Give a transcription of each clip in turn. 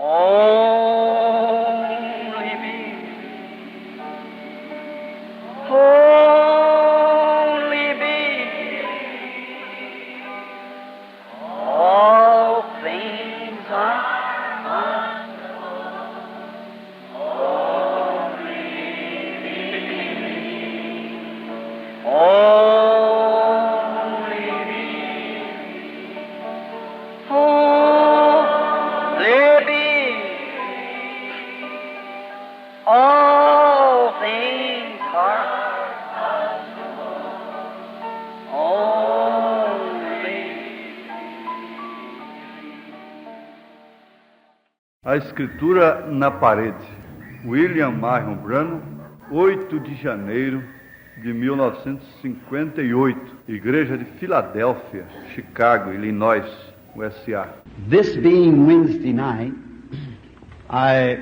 Only me. Only me. All things are only me. Only me. All things are only. A Escritura na Parede. William Marion Branham, 8 de janeiro de 1958, Igreja de Filadélfia, Chicago, Illinois, USA. This being Wednesday night, I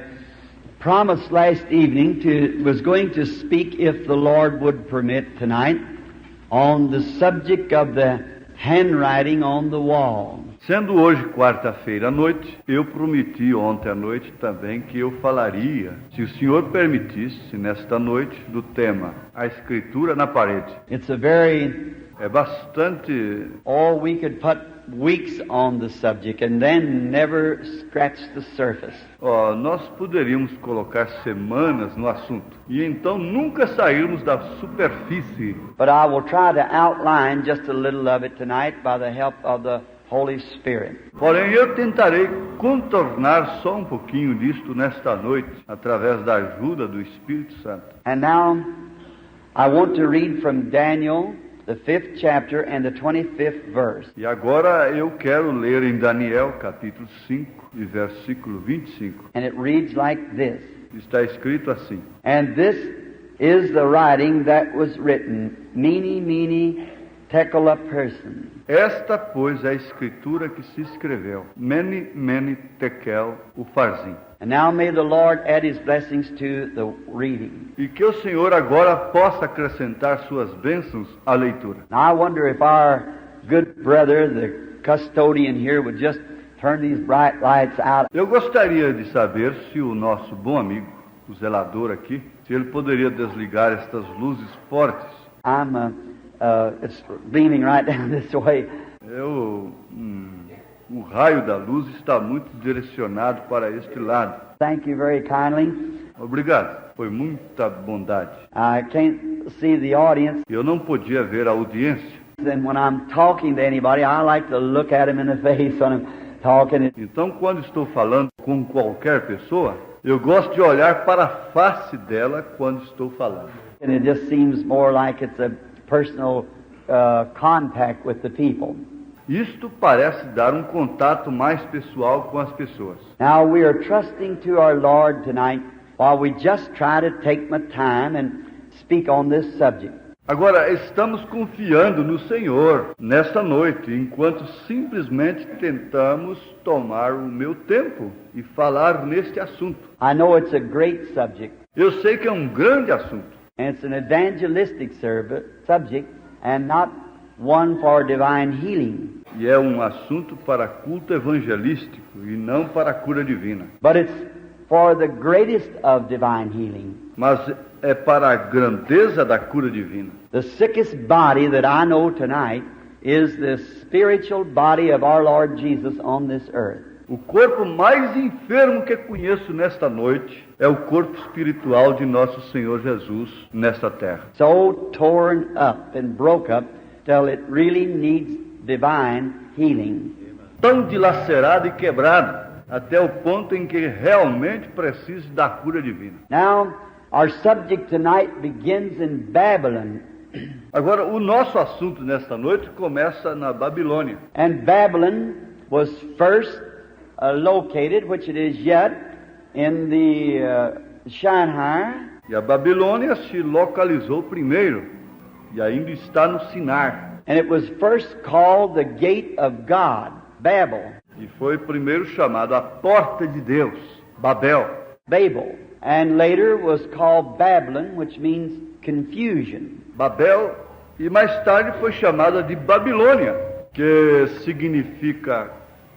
promised last evening was going to speak, if the Lord would permit, tonight on the subject of the handwriting on the wall. Sendo hoje quarta-feira à noite, eu prometi ontem à noite também que eu falaria, se o Senhor permitisse, nesta noite, do tema A Escritura na Parede. It's a very, É bastante... or we could put weeks on the subject and then never scratch the surface. Nós poderíamos colocar semanas no assunto e então nunca sairmos da superfície. But I will try to outline just a little of it tonight by the help of the Holy Spirit. Porém, eu tentarei contornar só um pouquinho disto nesta noite, através da ajuda do Espírito Santo. And now, I want to read from Daniel, the 5th chapter and the 25th verse. E agora eu quero ler em Daniel, capítulo 5, e versículo 25. And it reads like this. Está escrito assim: And this is the writing that was written, Mene, Mene, Tekel a person. Esta, pois, é a escritura que se escreveu. Mene, Mene, Tekel, Ufarsim. And now may the Lord add His blessings to the reading. E que o Senhor agora possa acrescentar suas bênçãos à leitura. Now I wonder if our good brother, the custodian here, would just turn these bright lights out. Eu gostaria de saber se o nosso bom amigo, o zelador aqui, se ele poderia desligar estas luzes fortes. It's beaming right down this way. O raio da luz está muito direcionado para este lado. Thank you very kindly. Obrigado. Foi muita bondade. I can't see the audience. Eu não podia ver a audiência. Then when I'm talking to anybody, I like to look at him in the face when I'm talking. Então, quando estou falando com qualquer pessoa, eu gosto de olhar para a face dela quando estou falando. And it just seems more like it's a personal contact with the people. Isto parece dar um contato mais pessoal com as pessoas. Now we are trusting to our Lord tonight while we just try to take my time and speak on this subject. Agora, estamos confiando no Senhor nesta noite, enquanto simplesmente tentamos tomar o meu tempo e falar neste assunto. I know it's a great subject. Eu sei que é um grande assunto. And it's an evangelistic subject and not one for divine healing. E é um assunto para culto evangelístico e não para cura divina. But it's for the greatest of divine healing. Mas é para a grandeza da cura divina. The sickest body that I know tonight is the spiritual body of our Lord Jesus on this earth. O corpo mais enfermo que conheço nesta noite é o corpo espiritual de nosso Senhor Jesus nesta terra. So torn up and broke up till it really needs divine healing. Tão dilacerado e quebrado até o ponto em que realmente precisa da cura divina. Now, our subject tonight begins in Babylon. Agora, o nosso assunto nesta noite começa na Babilônia. And Babylon was first located, which it is yet, in the Shinar. E a Babilônia se localizou primeiro, e ainda está no Sinar. And it was first called the Gate of God, Babel. E foi primeiro chamado a Porta de Deus, Babel. Babel. And later was called Babylon, which means confusion. Babel, e mais tarde foi chamada de Babilônia, que significa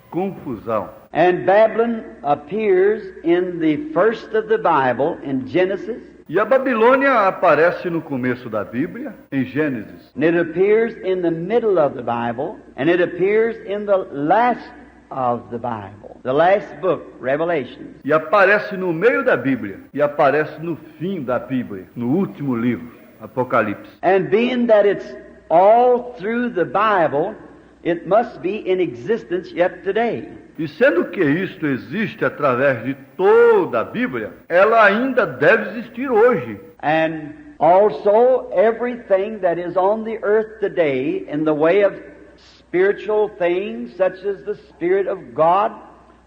confusão. And Babylon appears in the first of the Bible, in Genesis, E a Babilônia aparece no começo da Bíblia, em Gênesis. and it appears in the middle of the Bible, and it appears in the last of the Bible, the last book, Revelation. E aparece no meio da Bíblia. E aparece no fim da Bíblia, no último livro, Apocalipse. And being that it's all through the Bible, it must be in existence yet today. E sendo que isto existe através de toda a Bíblia, ela ainda deve existir hoje. And also everything that is on the earth today in the way of spiritual things, such as the Spirit of God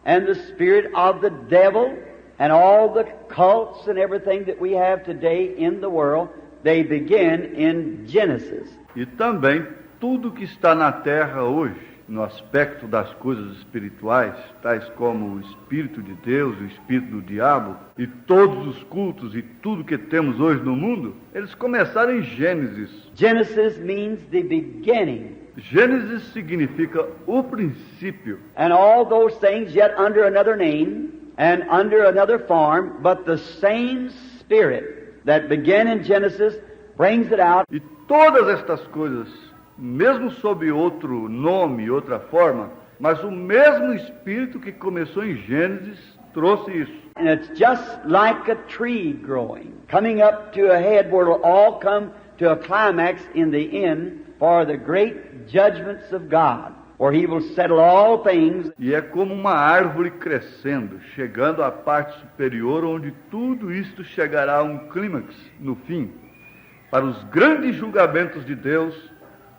and the Spirit of the devil, and all the cults and everything that we have today in the world, they begin in Genesis. E também tudo que está na terra hoje, no aspecto das coisas espirituais, tais como o Espírito de Deus, o Espírito do Diabo, e todos os cultos e tudo que temos hoje no mundo, eles começaram em Gênesis. Genesis means the beginning. Gênesis significa o princípio. And all those things yet under another name and under another form, but the same Spirit that began in Genesis brings it out. E todas estas coisas, mesmo sob outro nome, outra forma, mas o mesmo Espírito que começou em Gênesis trouxe isso. And it's just like a tree growing, coming up to a head where it'll all come to a climax in the end for the great judgments of God, where He will settle all things. E é como uma árvore crescendo, chegando à parte superior, onde tudo isto chegará a um clímax no fim, para os grandes julgamentos de Deus,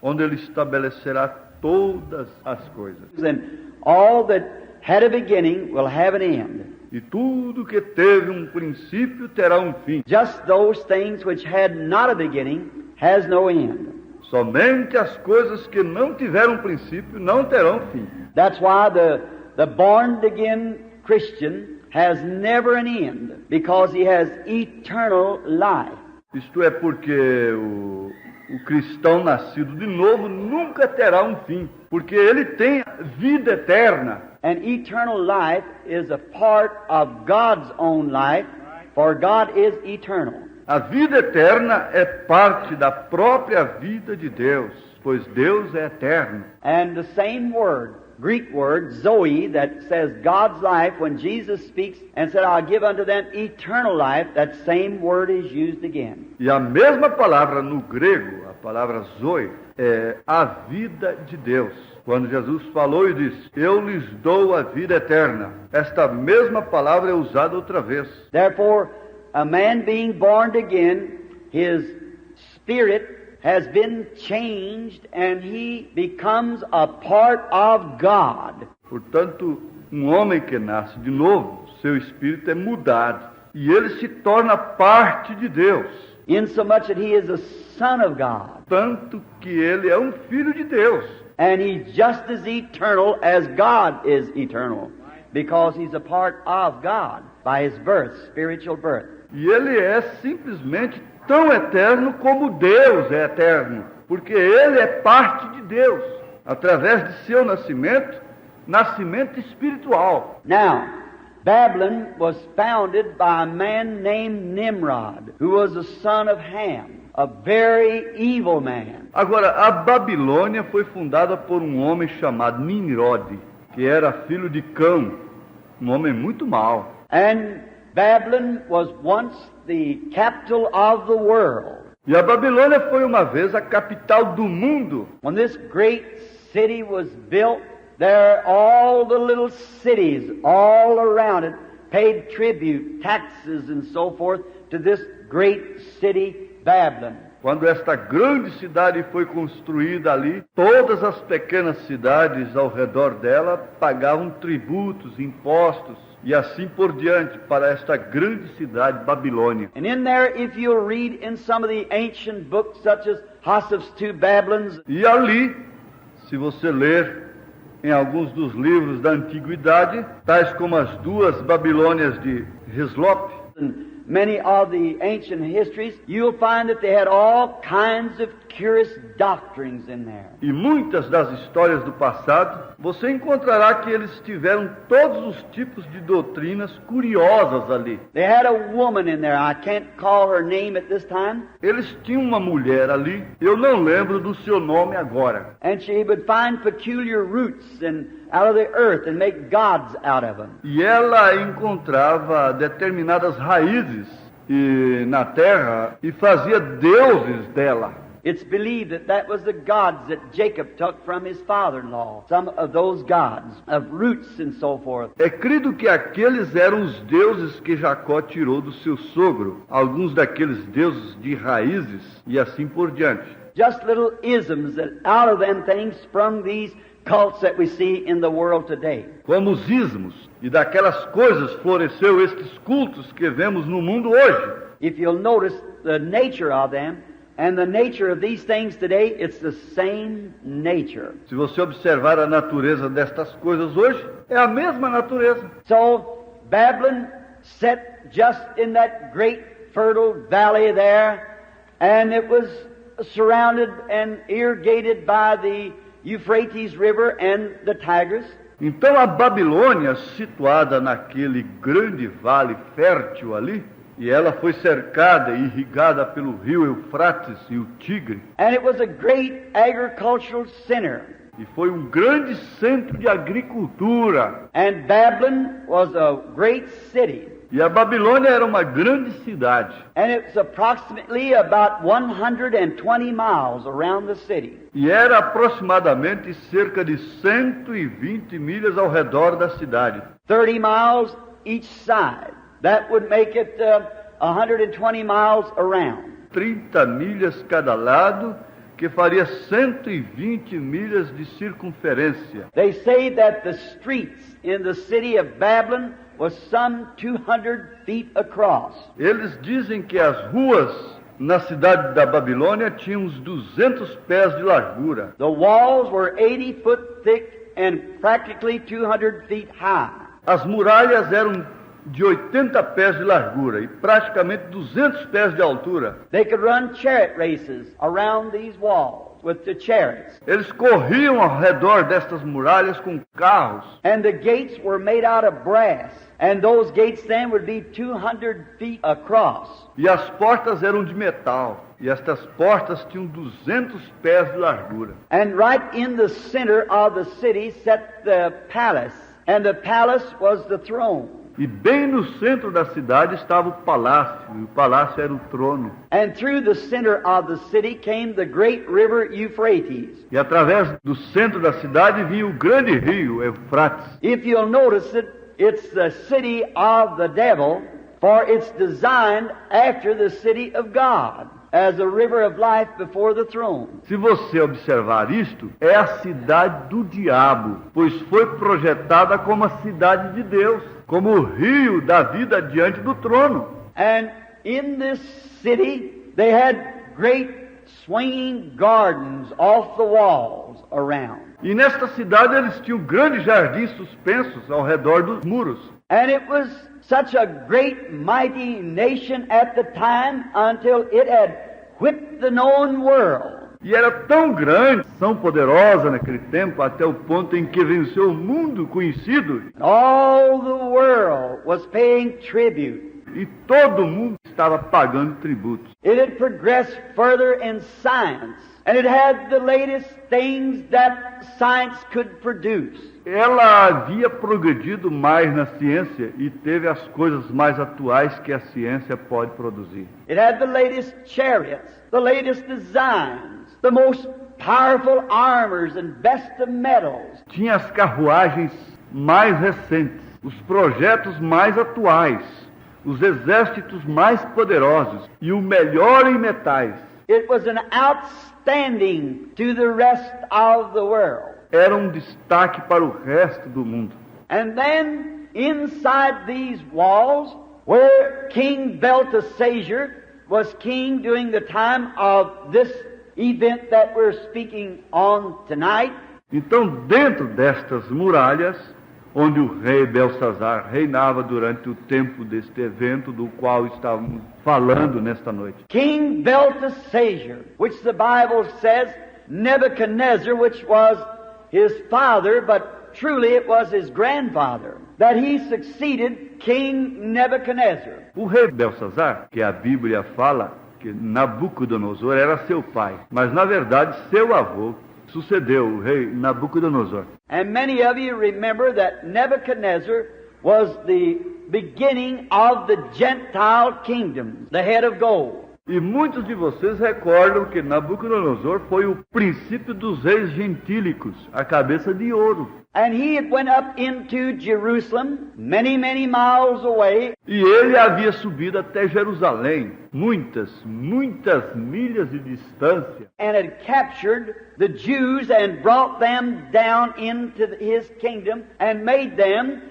onde Ele estabelecerá todas as coisas. And all that had a beginning will have an end. E tudo que teve um princípio terá um fim. Just those things which had not a beginning has no end. Somente as coisas que não tiveram princípio não terão fim. That's why the born-again Christian has never an end, because he has eternal life. Isto é porque o cristão nascido de novo nunca terá um fim, porque ele tem vida eterna. And eternal life is a part of God's own life, for God is eternal. A vida eterna é parte da própria vida de Deus, pois Deus é eterno. And the same word, Greek word, Zoe, that says God's life, when Jesus speaks and said, I'll give unto them eternal life, that same word is used again. E a mesma palavra no grego, a palavra Zoe, é a vida de Deus. Quando Jesus falou e disse, eu lhes dou a vida eterna, esta mesma palavra é usada outra vez. Therefore, a man being born again, his spirit has been changed and he becomes a part of God. Portanto, um homem que nasce de novo, seu espírito é mudado e ele se torna parte de Deus. Insomuch that he is a son of God. Tanto que ele é um filho de Deus. And he's just as eternal as God is eternal, because he's a part of God by his birth, spiritual birth. E ele é simplesmente tão eterno como Deus é eterno, porque ele é parte de Deus, através de seu nascimento, nascimento espiritual. Now, Babylon was founded by a man named Nimrod, who was a son of Ham, a very evil man. Agora, a Babilônia foi fundada por um homem chamado Nimrod, que era filho de Cão, um homem muito mau. And Babylon was once the capital of the world. E a Babilônia foi uma vez a capital do mundo. When this great city was built, there all the little cities all around it paid tribute, taxes and so forth to this great city, Babylon. Quando esta grande cidade foi construída ali, todas as pequenas cidades ao redor dela pagavam tributos, impostos e assim por diante para esta grande cidade Babilônia. And in there, if you'll read in some of the ancient books, such as Joseph's Two Babylons, E ali, se você ler em alguns dos livros da antiguidade, tais como as duas Babilônias de Hislop, and many of the ancient histories, you'll find that they had all kinds of curious doctrines in there. E muitas das histórias do passado, você encontrará que eles tiveram todos os tipos de doutrinas curiosas ali. They had a woman in there. I can't call her name at this time. Eles tinham uma mulher ali, eu não lembro do seu nome agora. And she would find peculiar roots out of the earth and make gods out of them. E ela encontrava determinadas raízes na terra e fazia deuses dela. It's believed that was the gods that Jacob took from his father-in-law. Some of those gods, of roots and so forth. É crido que aqueles eram os deuses que Jacó tirou do seu sogro, alguns daqueles deuses de raízes e assim por diante. Just little isms that out of them things sprung these cults that we see in the world today. Como os ismos, e daquelas coisas floresceu estes cultos que vemos no mundo hoje. If you'll notice the nature of them, and the nature of these things today, it's the same nature. Se você observar a natureza destas coisas hoje, é a mesma natureza. So, Babylon sat just in that great fertile valley there, and it was surrounded and irrigated by the Euphrates River and the Tigris. Então a Babilônia, situada naquele grande vale fértil ali, e ela foi cercada e irrigada pelo rio Eufrates e o Tigre. And it was a great agricultural center. E foi um grande centro de agricultura. And Babylon was a great city. E a Babilônia era uma grande cidade. And it was approximately about 120 miles around the city. E era aproximadamente cerca de 120 milhas ao redor da cidade. 30 miles each side. That would make it 120 miles around. 30 milhas cada lado, que faria 120 milhas de circunferência. They say that the streets in the city of Babylon was some 200 feet across. Eles dizem que as ruas na cidade da Babilônia tinham uns 200 pés de largura. The walls were 80 foot thick and practically 200 feet high. As muralhas eram de 80 pés de largura e praticamente 200 pés de altura. They could run chariot races around these walls with the chariots. Eles corriam ao redor destas muralhas com carros. And the gates were made out of brass. And those gates then would be 200 feet across. E as portas eram de metal. E estas portas tinham 200 pés de largura. And right in the center of the city sat the palace. And the palace was the throne. E bem no centro da cidade estava o palácio, e o palácio era o trono. And through the center of the city came the great river Euphrates. E através do centro da cidade vinha o grande rio Eufrates. If you'll notice it, it's the city of the devil, for it's designed after the city of God, as a river of life before the throne. Se você observar isto, é a cidade do diabo, pois foi projetada como a cidade de Deus, como o rio da vida diante do trono. And in this city, they had great swinging gardens off the walls around. E nesta cidade eles tinham grandes jardins suspensos ao redor dos muros. And it was such a great, mighty nation at the time until it had whipped the known world. E era tão grande, tão poderosa naquele tempo, até o ponto em que venceu o mundo conhecido. All the world was paying tribute. E todo mundo estava pagando tributos. It had progressed further in science, and it had the latest things that science could produce. Ela havia progredido mais na ciência e teve as coisas mais atuais que a ciência pode produzir. It had the latest chariots, the latest designs, the most powerful armors and best of metals. Tinha as carruagens mais recentes, os projetos mais atuais, os exércitos mais poderosos e o melhor em metais. It was an outstanding to the rest of the world. Era um destaque para o resto do mundo. And then, inside these walls, where King Belteshazzar was king during the time of this event that we're speaking on tonight, Então, dentro destas muralhas, onde o rei Belsazar reinava durante o tempo deste evento do qual estávamos falando nesta noite. King Belteshazzar, which the Bible says Nebuchadnezzar, which was his father, but truly it was his grandfather, that he succeeded King Nebuchadnezzar. O rei Belsazar, que a Bíblia fala que Nabucodonosor era seu pai, mas na verdade seu avô sucedeu o rei Nabucodonosor. And many of you remember that Nebuchadnezzar was the beginning of the Gentile kingdom, the head of gold. E muitos de vocês recordam que Nabucodonosor foi o princípio dos reis gentílicos, a cabeça de ouro. And he had went up into Jerusalem, many, many miles away. E ele havia subido até Jerusalém, muitas milhas de distância. And had captured the Jews and brought them down into his kingdom and made them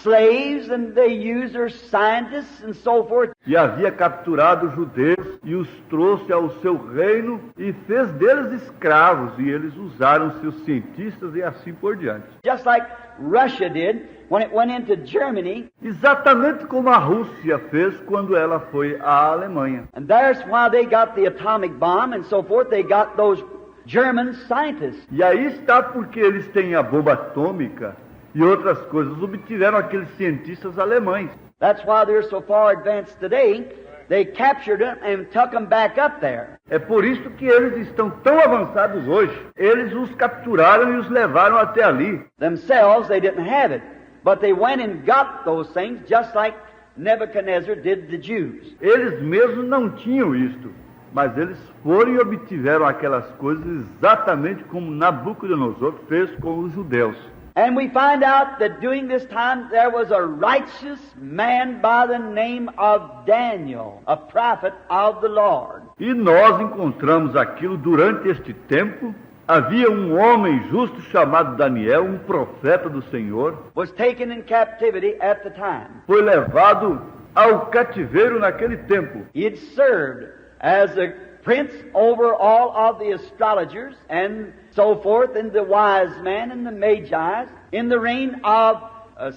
slaves, and they used their scientists and so forth. E havia capturado os judeus e os trouxe ao seu reino e fez deles escravos, e eles usaram seus cientistas e assim por diante. Just like Russia did when it went into Germany. Exatamente como a Rússia fez quando ela foi à Alemanha. And there's why they got the atomic bomb and so forth. They got those German scientists. E aí está porque eles têm a bomba atômica e outras coisas, obtiveram aqueles cientistas alemães. That's why they're so far advanced today. They captured them and took them back up there. É por isso que eles estão tão avançados hoje. Eles os capturaram e os levaram até ali. Themselves, they didn't have it, but they went and got those things just like Nebuchadnezzar did the Jews. Eles mesmos não tinham isto, mas eles foram e obtiveram aquelas coisas exatamente como Nabucodonosor fez com os judeus. And we find out that during this time there was a righteous man by the name of Daniel, a prophet of the Lord. E nós encontramos aquilo durante este tempo. Havia um homem justo chamado Daniel, um profeta do Senhor. Was taken in captivity at the time. Foi levado ao cativeiro naquele tempo. He had served as a prince over all of the astrologers and so forth, and the wise men and the magi, in the reign of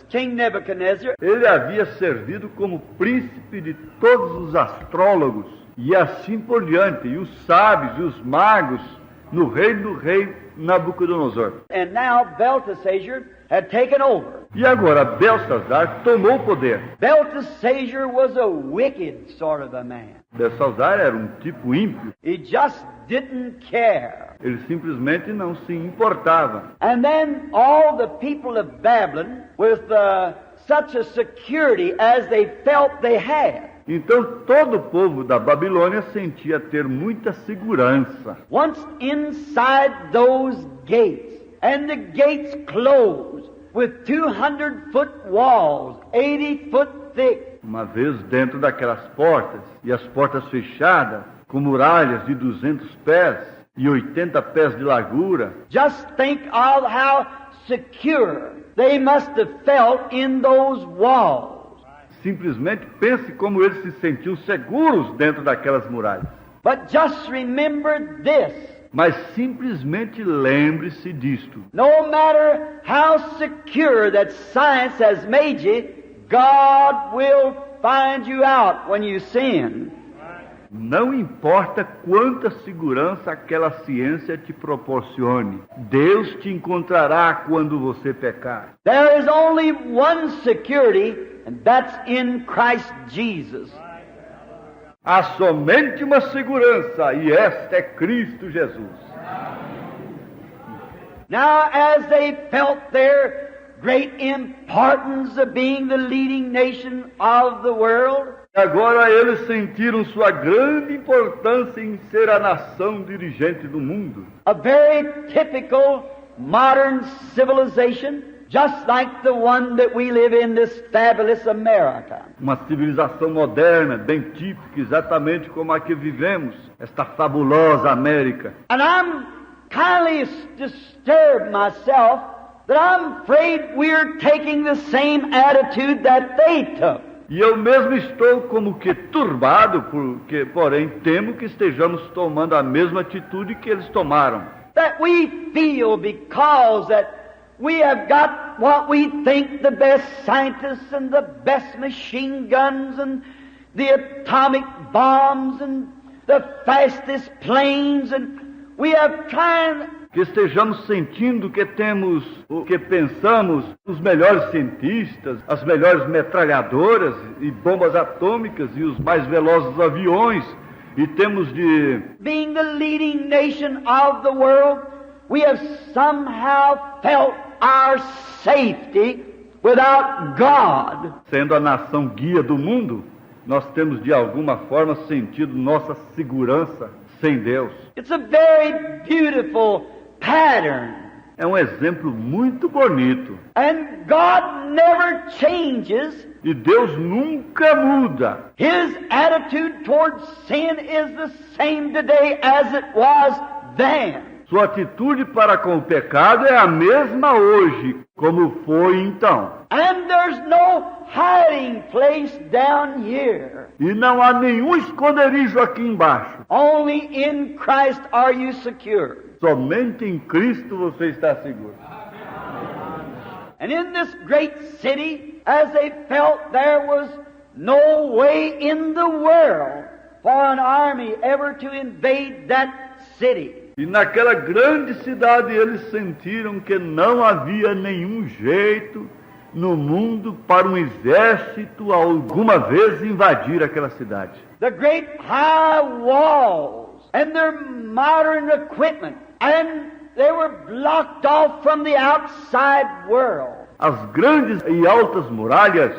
King Nebuchadnezzar. Ele havia servido como príncipe de todos os astrólogos e assim por diante, e os sábios e os magos no reino do rei Nabucodonosor. And now Belteshazzar had taken over. E agora Belsazar tomou o poder. Belteshazzar was a wicked sort of a man. Belsazar era um tipo ímpio. He just didn't care. Ele simplesmente não se importava. And then all the people of Babylon, with such a security as they felt they had. Então todo o povo da Babilônia sentia ter muita segurança. Once inside those gates, and the gates closed with 200-foot walls, 80 foot thick. Uma vez dentro daquelas portas, e as portas fechadas, com muralhas de 200 pés e 80 pés de largura. Just think of how secure they must have felt in those walls. Simplesmente pense como eles se sentiam seguros dentro daquelas muralhas. But just remember this. Mas simplesmente lembre-se disto. No matter how secure that science has made you, God will find you out when you sin. Não importa quanta segurança aquela ciência te proporcione, Deus te encontrará quando você pecar. There is only one security, and that's in Christ Jesus. Há somente uma segurança, e esta é Cristo Jesus. Now, as they felt their great importance of being the leading nation of the world, agora eles sentiram sua grande importância em ser a nação dirigente do mundo. a very typical modern civilization, just like the one that we live in, this fabulous America. Uma civilização moderna, bem típica, exatamente como a que vivemos, esta fabulosa América. And I'm kindly disturbed myself that I'm afraid we're taking the same attitude that they took. E eu mesmo estou como que turbado, porém temo que estejamos tomando a mesma atitude que eles tomaram. That we feel because that We have got what we think the best scientists and the best machine guns and the atomic bombs and the fastest planes, and we have tried. Que estejamos sentindo que temos o que pensamos, os melhores cientistas, as melhores metralhadoras e bombas atômicas e os mais velozes aviões, e temos de... Being the leading nation of the world, we have somehow felt our safety without God. Sendo a nação guia do mundo, nós temos de alguma forma sentido nossa segurança sem Deus. It's a very beautiful pattern. É um exemplo muito bonito. And God never changes. E Deus nunca muda. His attitude towards sin is the same today as it was then. Sua atitude para com o pecado é a mesma hoje, como foi então. And there's no hiding place down here. E não há nenhum esconderijo aqui embaixo. Only in Christ are you secure. Somente em Cristo você está seguro. And in this great city, as they felt there was no way in the world for an army ever to invade that city. E naquela grande cidade eles sentiram que não havia nenhum jeito no mundo para um exército alguma vez invadir aquela cidade. The great high walls and their modern equipment, and they were blocked off from the outside world. As grandes e altas muralhas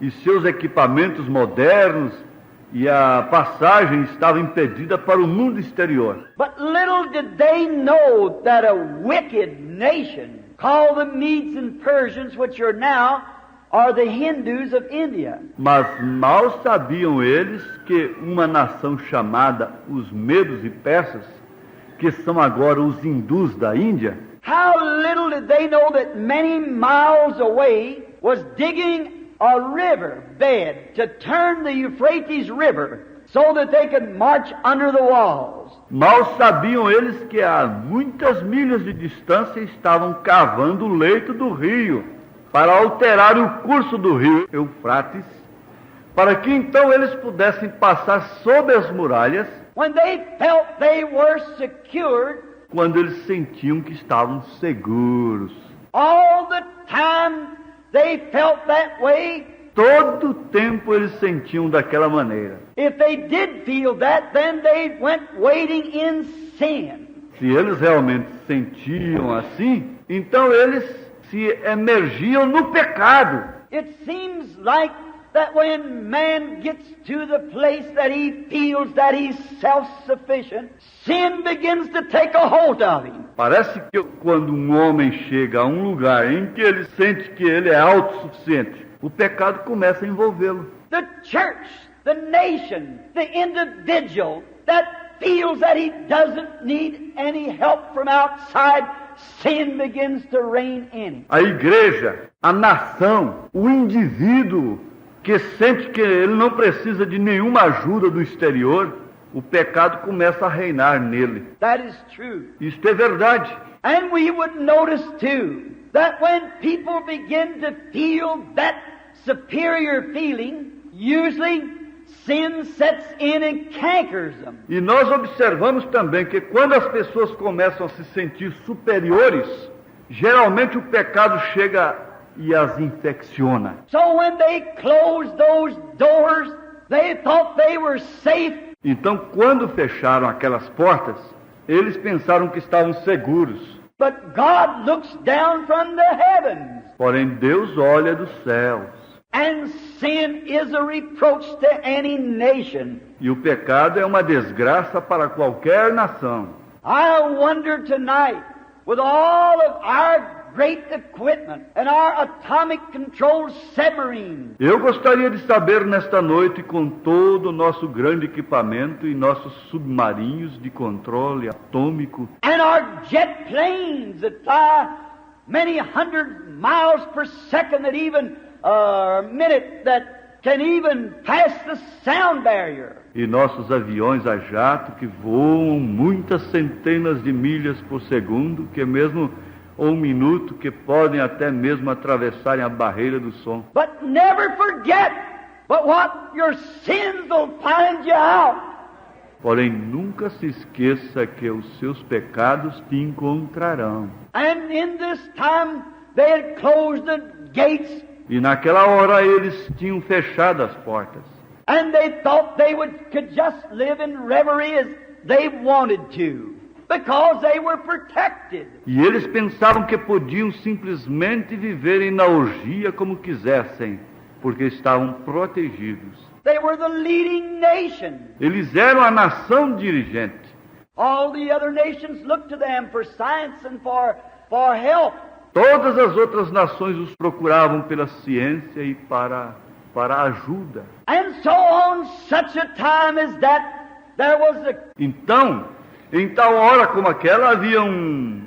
e seus equipamentos modernos e a passagem estava impedida para o mundo exterior. But little did they know that a wicked nation called the Medes and Persians, which are now the Hindus of India. Mas mal sabiam eles que uma nação chamada os Medos e Persas, que são agora os hindus da Índia, how little did they know that many miles away was digging a river bed to turn the Euphrates River so that they could march under the walls. Mal sabiam eles que a muitas milhas de distância estavam cavando o leito do rio para alterar o curso do rio Eufrates, para que então eles pudessem passar sob as muralhas. When they felt they were secured, quando eles sentiam que estavam seguros. All the time they felt that way. Todo o tempo eles sentiam daquela maneira. If they did feel that, then they went wading in sin. Se eles realmente sentiam assim, então eles se emergiam no pecado. It seems like that when man gets to the place that he feels that he's self-sufficient, sin begins to take a hold of him. Parece que quando um homem chega a um lugar em que ele sente que ele é autossuficiente, o pecado começa a envolvê-lo. The church, the nation, the individual that feels that he doesn't need any help from outside, sin begins to reign in him. A igreja, a nação, o indivíduo que sente que ele não precisa de nenhuma ajuda do exterior, o pecado começa a reinar nele. That is true. Isto é verdade. And we would notice too that when people begin to feel that superior feeling, usually sin sets in and cankers them. E nós observamos também que quando as pessoas começam a se sentir superiores, geralmente o pecado chega e as infecciona. So when they closed those doors, they thought they were safe. Então, quando fecharam aquelas portas, eles pensaram que estavam seguros. But God looks down from the heavens. Porém, Deus olha dos céus. And sin is a reproach to any nation. E o pecado é uma desgraça para qualquer nação. I wonder tonight, with all of our great equipment and our atomic controlled submarines. Eu gostaria de saber nesta noite, com todo o nosso grande equipamento e nossos submarinos de controle atômico, And our jet planes that fly many hundred miles per second, that even minute, that can even pass the sound barrier. e nossos aviões a jato que voam muitas centenas de milhas por segundo, que mesmo ou um minuto que podem até mesmo atravessarem a barreira do som. But never forget but what your sins will find you out. Porém, nunca se esqueça que os seus pecados te encontrarão. And in this time they had closed the gates, E naquela hora eles tinham fechado as portas. and they thought they could just live in reverie as they wanted to, because they were protected. E eles pensavam que podiam simplesmente viverem na orgia como quisessem, porque estavam protegidos. They were the leading nation. Eles eram a nação dirigente. All the other nations looked to them for science and for help. Todas as outras nações os procuravam pela ciência e para ajuda. And so on such a time as that, there was Então, em tal hora como aquela, havia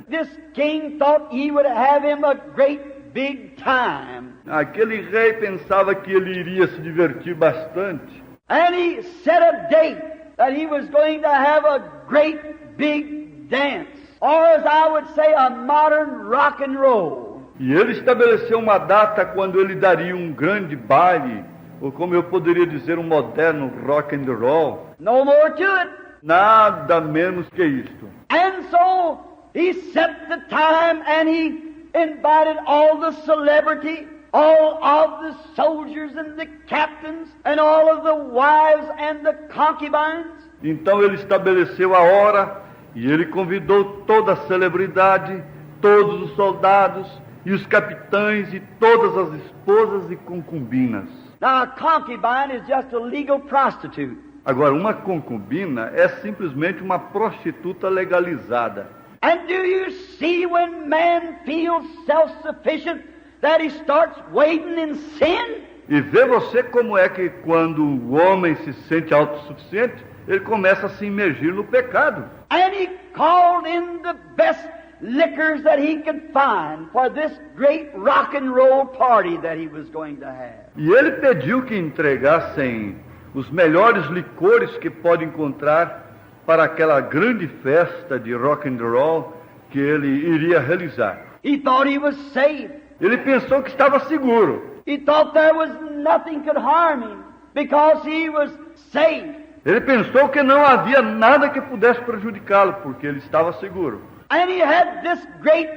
this king thought he would have him a great big time. aquele rei pensava que ele iria se divertir bastante. And he set a date that he was going to have a great big dance, or as I would say, a modern rock and roll. E ele estabeleceu uma data quando ele daria um grande baile, ou como eu poderia dizer, um moderno rock and roll. No more to it. Nada menos que isto. And so he set the time and he invited all the celebrity, all of the soldiers and the captains, and all of the wives and the concubines. Então ele estabeleceu a hora e ele convidou toda a celebridade, todos os soldados e os capitães e todas as esposas e concubinas. Now a concubine is just a legal prostitute. Agora, uma concubina é simplesmente uma prostituta legalizada. And do you see when man feels self-sufficient that he starts wading in sin? E vê você como é que quando o homem se sente autossuficiente, ele começa a se imergir no pecado. And he called in the best liquors that he could find for this great rock and roll party that he was going to have. E ele pediu que entregassem os melhores licores que pode encontrar para aquela grande festa de rock and roll que ele iria realizar. He thought he was safe. Ele pensou que estava seguro. He thought there was nothing could harm him because he was safe. Ele pensou que não havia nada que pudesse prejudicá-lo, porque ele estava seguro. And he had this great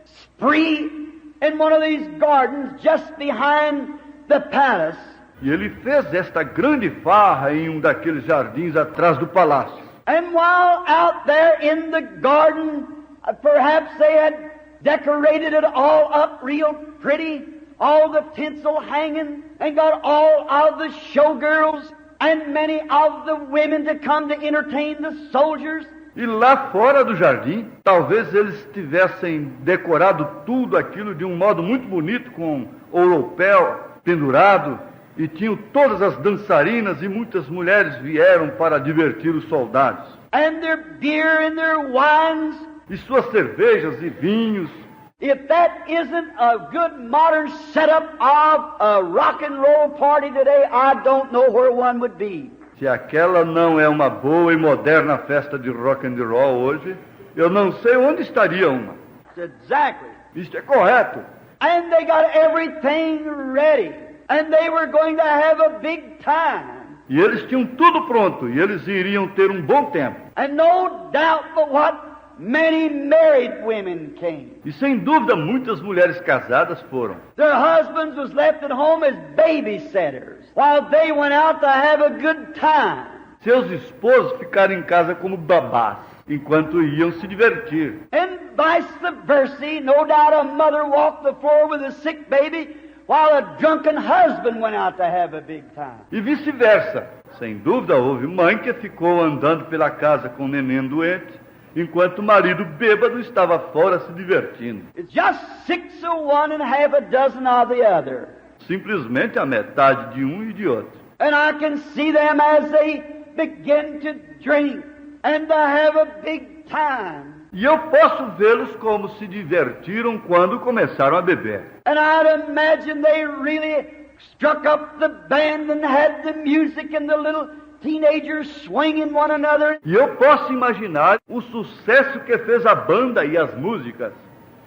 spree in one of these gardens just behind the palace. E ele fez esta grande farra em daqueles jardins atrás do palácio. And while out there in the garden, perhaps they had decorated it all up real pretty, all the tinsel hanging, and got all of the showgirls and many of the women to come to entertain the soldiers. E lá fora do jardim, talvez eles tivessem decorado tudo aquilo de um modo muito bonito, com ouropel pendurado, e tinham todas as dançarinas e muitas mulheres vieram para divertir os soldados. And their beer and their wines. E suas cervejas e vinhos. If that isn't a good modern setup of a rock and roll party today, I don't know where one would be. Se aquela não é uma boa e moderna festa de rock and roll hoje, eu não sei onde estaria uma. Exactly. Isto é correto. And they got everything ready. And they were going to have a big time. E eles tinham tudo pronto, e eles iriam ter um bom tempo. And no doubt but what, many married women came. E sem dúvida muitas mulheres casadas foram. Their husbands was left at home as babysitters, while they went out to have a good time. Seus esposos ficaram em casa como babás, enquanto iam se divertir. And vice versa, no doubt a mother walked the floor with a sick baby, while a drunken husband went out to have a big time. E vice-versa. Sem dúvida houve mãe que ficou andando pela casa com o neném doente, enquanto o marido bêbado estava fora se divertindo. It's just 6 of one and half a dozen of the other. Simplesmente a metade de um e de outro. And I can see them as they begin to drink and to have a big time. E eu posso vê-los como se divertiram quando começaram a beber. And I'd imagine they really struck up the band and had the music and the little teenagers swinging one another. E eu posso imaginar o sucesso que fez a banda e as músicas.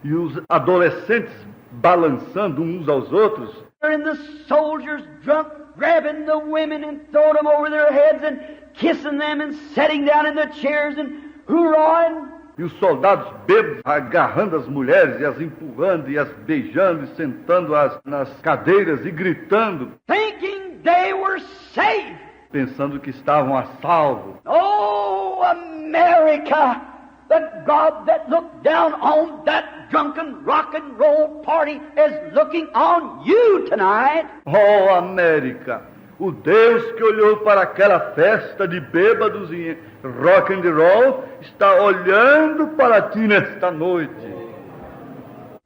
e os adolescentes balançando uns aos outros, and the soldiers drunk, grabbing the women and throwing them over their heads and kissing them and sitting down in the chairs and hoorahing. e os soldados bêbados agarrando as mulheres e as empurrando e as beijando e sentando-as nas cadeiras e gritando, Thinking they were safe. pensando que estavam a salvo. Oh, America, the God that looked down on that drunken rock and roll party is looking on you tonight. Oh, América! O Deus que olhou para aquela festa de bêbados e rock and roll está olhando para ti nesta noite.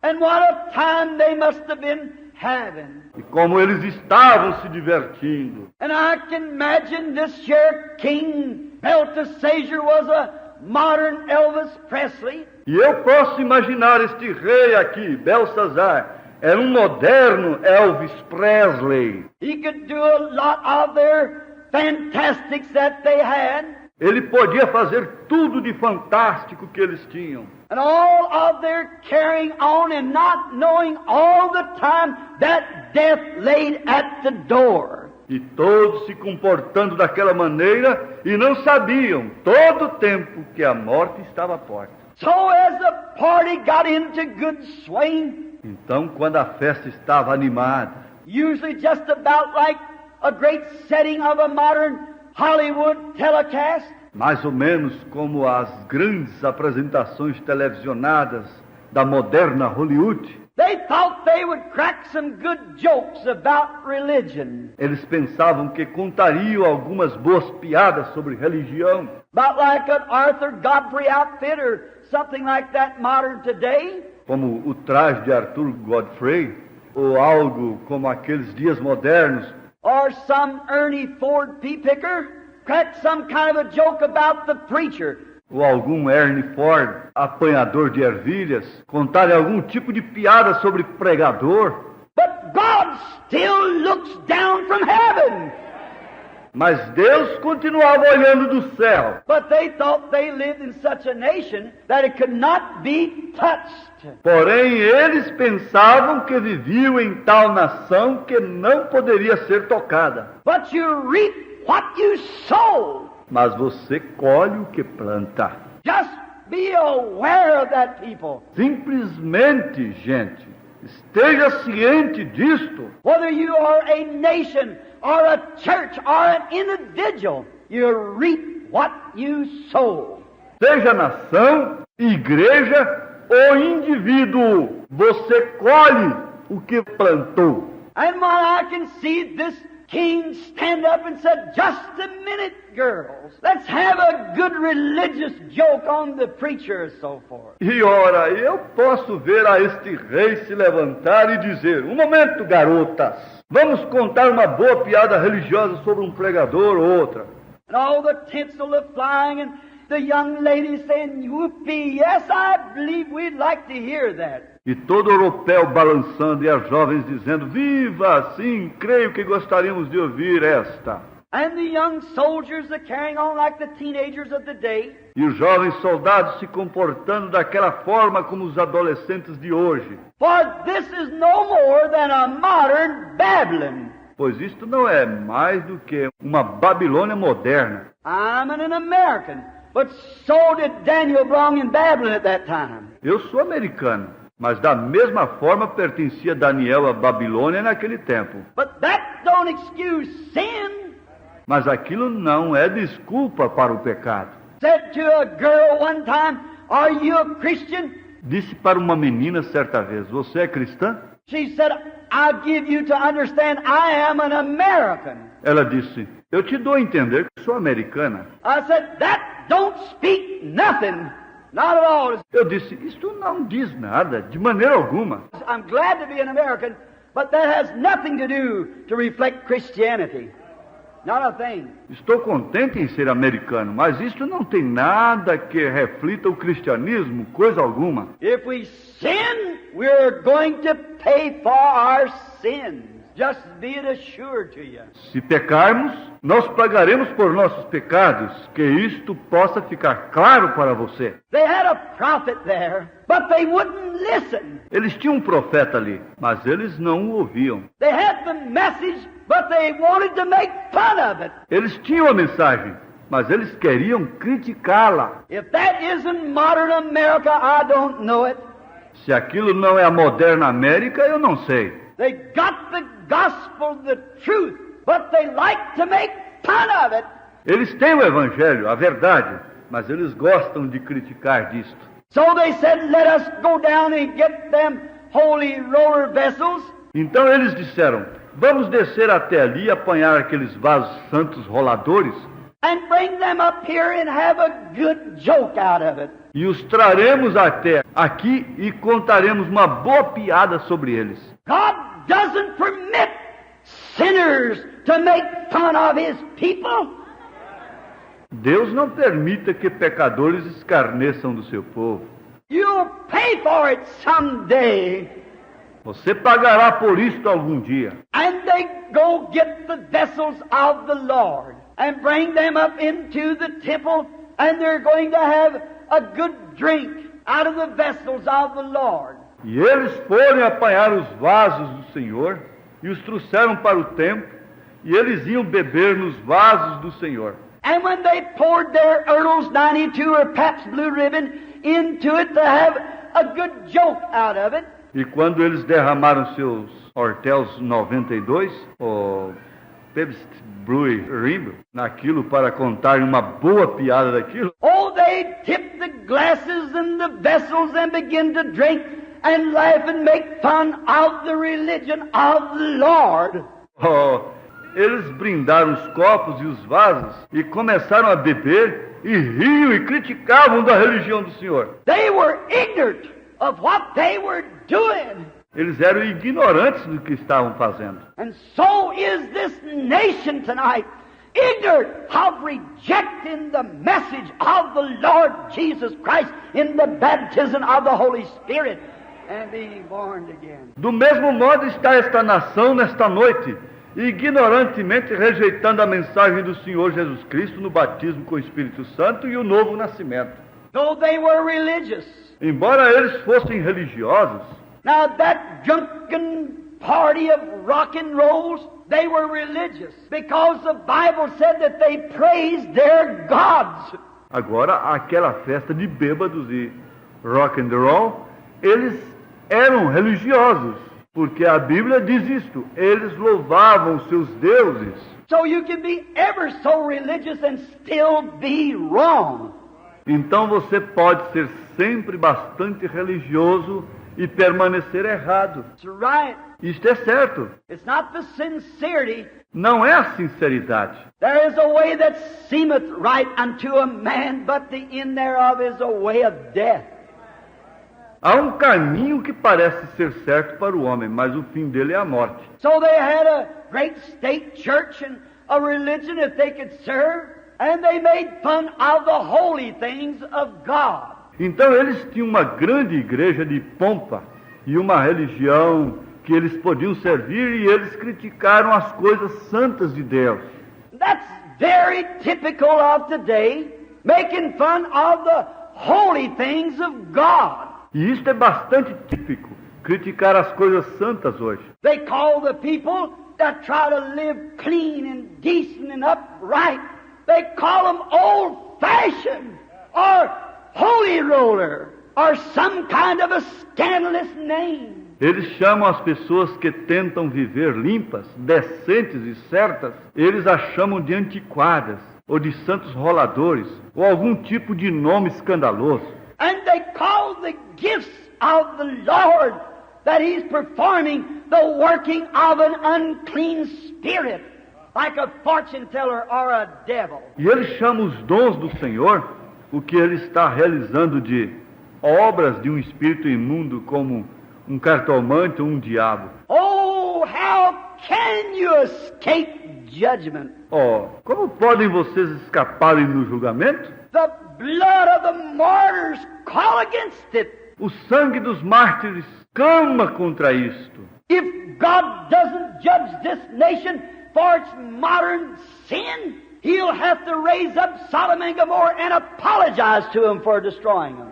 And what a time they must have been having. E como eles estavam se divertindo. And I can imagine this here King Belteshazzar was a modern Elvis Presley. E eu posso imaginar este rei aqui, Belsazar, era um moderno Elvis Presley. He could do a lot of their fantastics that they had. Ele podia fazer tudo de fantástico que eles tinham. And all of their carrying on and not knowing all the time that death laid at the door. E todos se comportando daquela maneira e não sabiam todo o tempo que a morte estava à porta. So as the party got into good swing, Então, quando a festa estava animada, usually just about like a great setting of a modern Hollywood telecast, mais ou menos como as grandes apresentações televisionadas da moderna Hollywood, they thought they would crack some good jokes about religion. eles pensavam que contariam algumas boas piadas sobre religião, About like an Arthur Godfrey outfit or something like that modern today. como o traje de Arthur Godfrey, ou algo como aqueles dias modernos, Or some Ernie Ford pea picker crack some kind of a joke about the preacher. ou algum Ernie Ford, apanhador de ervilhas, contarem algum tipo de piada sobre pregador. But God still looks down from heaven. Mas Deus continuava olhando do céu. But they thought they lived in such a nation that it could not be touched. Porém, eles pensavam que viviam em tal nação que não poderia ser tocada. But you reap what you sow. Mas você colhe o que planta. Just be aware of that, people. Simplesmente, gente, esteja ciente disto. Whether you are a nation or a church or an individual, you reap what you sow. Seja nação, igreja ou indivíduo, você colhe o que plantou. And when I can see this king stand up and said, "Just a minute, girls. Let's have a good religious joke on the preacher," and so forth. E ora, eu posso ver a este rei se levantar e dizer, um momento, garotas, vamos contar uma boa piada religiosa sobre um pregador ou outra. And all the tinsel of flying and the young ladies saying, "Whoopee, yes, I believe we'd like to hear that." E todo europeu balançando e as jovens dizendo, viva, sim, creio que gostaríamos de ouvir esta. And the young soldiers are carrying on like the teenagers of the day. E os jovens soldados se comportando daquela forma como os adolescentes de hoje. For this is no more than a modern Babylon. Pois isto não é mais do que uma Babilônia moderna. I'm an American, but so did Daniel belong in Babylon at that time. Eu sou americano, mas da mesma forma pertencia Daniel à Babilônia naquele tempo. But that don't excuse sin. Mas aquilo não é desculpa para o pecado. Said to a girl one time, "Are you a Christian?" Disse para uma menina certa vez, você é cristã? She said, "I'll give you to understand I am an American." Ela disse, eu te dou a entender que sou americana. I said, "That don't speak nothing. Not at all. Eu disse, isto não diz nada, de maneira alguma. I'm glad to be an American, but that has nothing to do to reflect Christianity. Not a thing." Estou contente em ser americano, mas isto não tem nada que reflita o cristianismo, coisa alguma. If we sin, we're going to pay for our sins. Just be it assured to you. Se pecarmos, nós pagaremos por nossos pecados, que isto possa ficar claro para você. They had a prophet there, but they wouldn't listen. Eles tinham um profeta ali, mas eles não o ouviam. They had the message, but they wanted to make fun of it. Eles tinham a mensagem, mas eles queriam criticá-la. If that isn't modern America, I don't know it. Se aquilo não é a moderna América, eu não sei. They got the gospel, the truth, but they like to make fun of it. Eles têm o evangelho, a verdade, mas eles gostam de criticar disto. So they said, let us go down and get them holy roller vessels. Então eles disseram, vamos descer até ali e apanhar aqueles vasos santos roladores And bring them up here and have a good joke out of it. e os traremos até aqui e contaremos uma boa piada sobre eles. God doesn't permit sinners to make fun of His people. Deus não permita que pecadores escarneçam do seu povo. You'll pay for it someday. Você pagará por isto algum dia. And they go get the vessels of the Lord and bring them up into the temple, and they're going to have a good drink out of the vessels of the Lord. E eles foram apanhar os vasos do Senhor e os trouxeram para o templo, e eles iam beber nos vasos do Senhor. And when they poured their Earl's 92 or Pabst Blue Ribbon into it to have a good joke out of it, E quando eles derramaram seus Hortels 92, ou Pabst Blue Ribbon, naquilo para contar uma boa piada daquilo, oh, they tip the glasses and the vessels and begin to drink and laugh and make fun of the religion of the Lord. eles brindaram os copos e os vasos e começaram a beber e riam e criticavam da religião do Senhor. They were ignorant of what they were doing. Eles eram ignorantes do que estavam fazendo. And so is this nation tonight, ignorant of rejecting the message of the Lord Jesus Christ in the baptism of the Holy Spirit and being born again. Do mesmo modo está esta nação nesta noite, ignorantemente rejeitando a mensagem do Senhor Jesus Cristo no batismo com o Espírito Santo e o novo nascimento. Though they were religious. Embora eles fossem religiosos, Now that drunken party of rock and rolls, they were religious because the Bible said that they praised their gods. agora aquela festa de bêbados e rock and roll, eles eram religiosos, porque a Bíblia diz isto, eles louvavam seus deuses. So you can be ever so religious and still be wrong. Então você pode ser sempre bastante religioso e permanecer errado. That's right. Isto é certo. It's not the sincerity. Não é a sinceridade. There is a way that seemeth right unto a man, but the end thereof is a way of death. Há um caminho que parece ser certo para o homem, mas o fim dele é a morte. So they had a great state church and a religion that they could serve, and they made fun of the holy things of God. Então eles tinham uma grande igreja de pompa e uma religião que eles podiam servir, e eles criticaram as coisas santas de Deus. That's very typical of today, making fun of the holy things of God. E isto é bastante típico, criticar as coisas santas hoje. They call the people that try to live clean and decent and upright, they call them old-fashioned or holy roller or some kind of a scandalous name. Eles chamam as pessoas que tentam viver limpas, decentes e certas, eles as chamam de antiquadas, ou de santos roladores, ou algum tipo de nome escandaloso. And they call the gifts of the Lord that He's performing the working of an unclean spirit, like a fortune teller or a devil. E eles chamam os dons do Senhor, o que ele está realizando de obras de um espírito imundo, como um cartomante ou um diabo. Oh, how can you escape judgment? Como podem vocês escaparem no julgamento? The blood of the martyrs call against it. O sangue dos mártires clama contra isto. If God doesn't judge this nation for its modern sin, He'll have to raise up Sodom and Gomorrah and apologize to them for destroying them.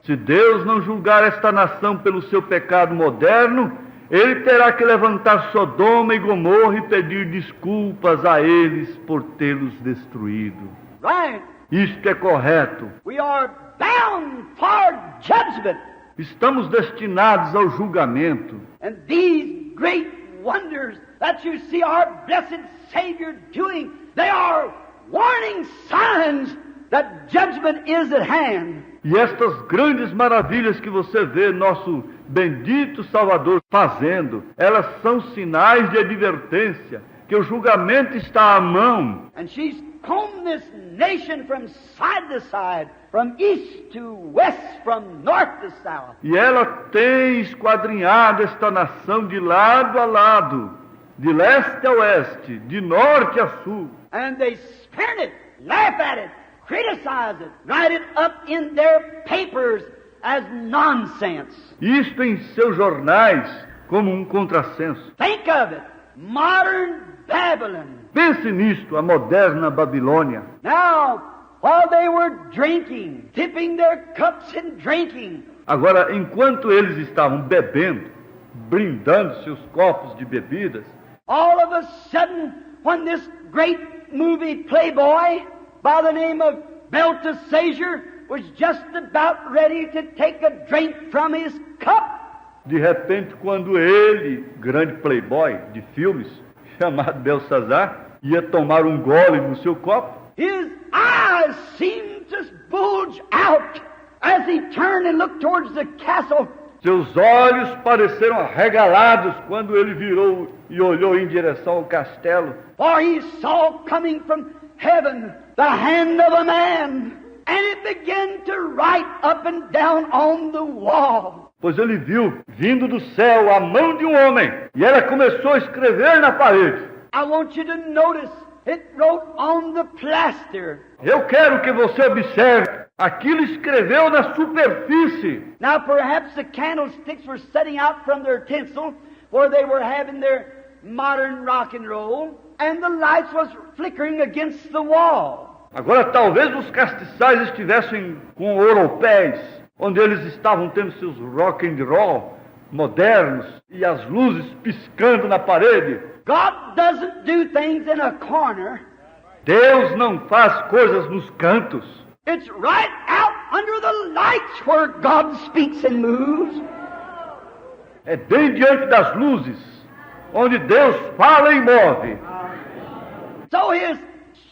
Se Deus não julgar esta nação pelo seu pecado moderno, Ele terá que levantar Sodoma e Gomorra e pedir desculpas a eles por tê-los destruído. Right? Isto é correto. We are bound for judgment. Estamos destinados ao julgamento. And these great wonders that you see our blessed Savior doing, they are warning signs that judgment is at hand. E estas grandes maravilhas que você vê nosso bendito Salvador fazendo, elas são sinais de advertência que o julgamento está à mão. And she's combed this nation from side to side, from east to west, from north to south. E ela tem esquadrinhado esta nação de lado a lado, de leste a oeste, de norte a sul. And they spurn it, laugh at it, criticize it, write it up in their papers as nonsense. Isto em seus jornais como um contrassenso. Think of it, modern Babylon. Pense nisto, a moderna Babilônia. Now, while they were drinking, dipping their cups in drinking, Agora, enquanto eles estavam bebendo, brindando seus copos de bebidas, all of a sudden, when this great movie playboy by the name of Belteshazzar was just about ready to take a drink from his cup, de repente, quando ele, grande playboy de filmes, chamado Belsazar, ia tomar um gole no seu copo, his eyes seemed to bulge out as he turned and looked towards the castle. seus olhos pareceram arregalados quando ele virou e olhou em direção ao castelo, For he saw coming from heaven the hand of a man, and it began to write up and down on the wall. pois ele viu, vindo do céu, a mão de um homem, e ela começou a escrever na parede. I want you to notice it wrote on the plaster. Eu quero que você observe, aquilo escreveu na superfície. Now perhaps the candlesticks were setting out from their tinsel where they were having their modern rock and roll, and the lights was flickering against the wall. Agora talvez os castiçais estivessem com ouropés, onde eles estavam tendo seus rock and roll modernos e as luzes piscando na parede. God doesn't do things in a corner. Deus não faz coisas nos cantos. It's right out under the lights where God speaks and moves. É bem diante das luzes, onde Deus fala e move. So his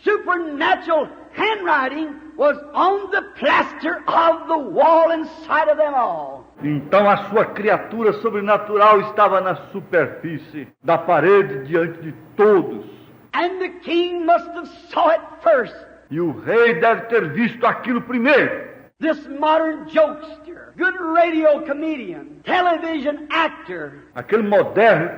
supernatural handwriting was on the plaster of the wall inside of them all. Então a sua criatura sobrenatural estava na superfície da parede diante de todos. And the king must have saw it first. E o rei deve ter visto aquilo primeiro. This modern jokester, good radio comedian, television actor, Aquele moderno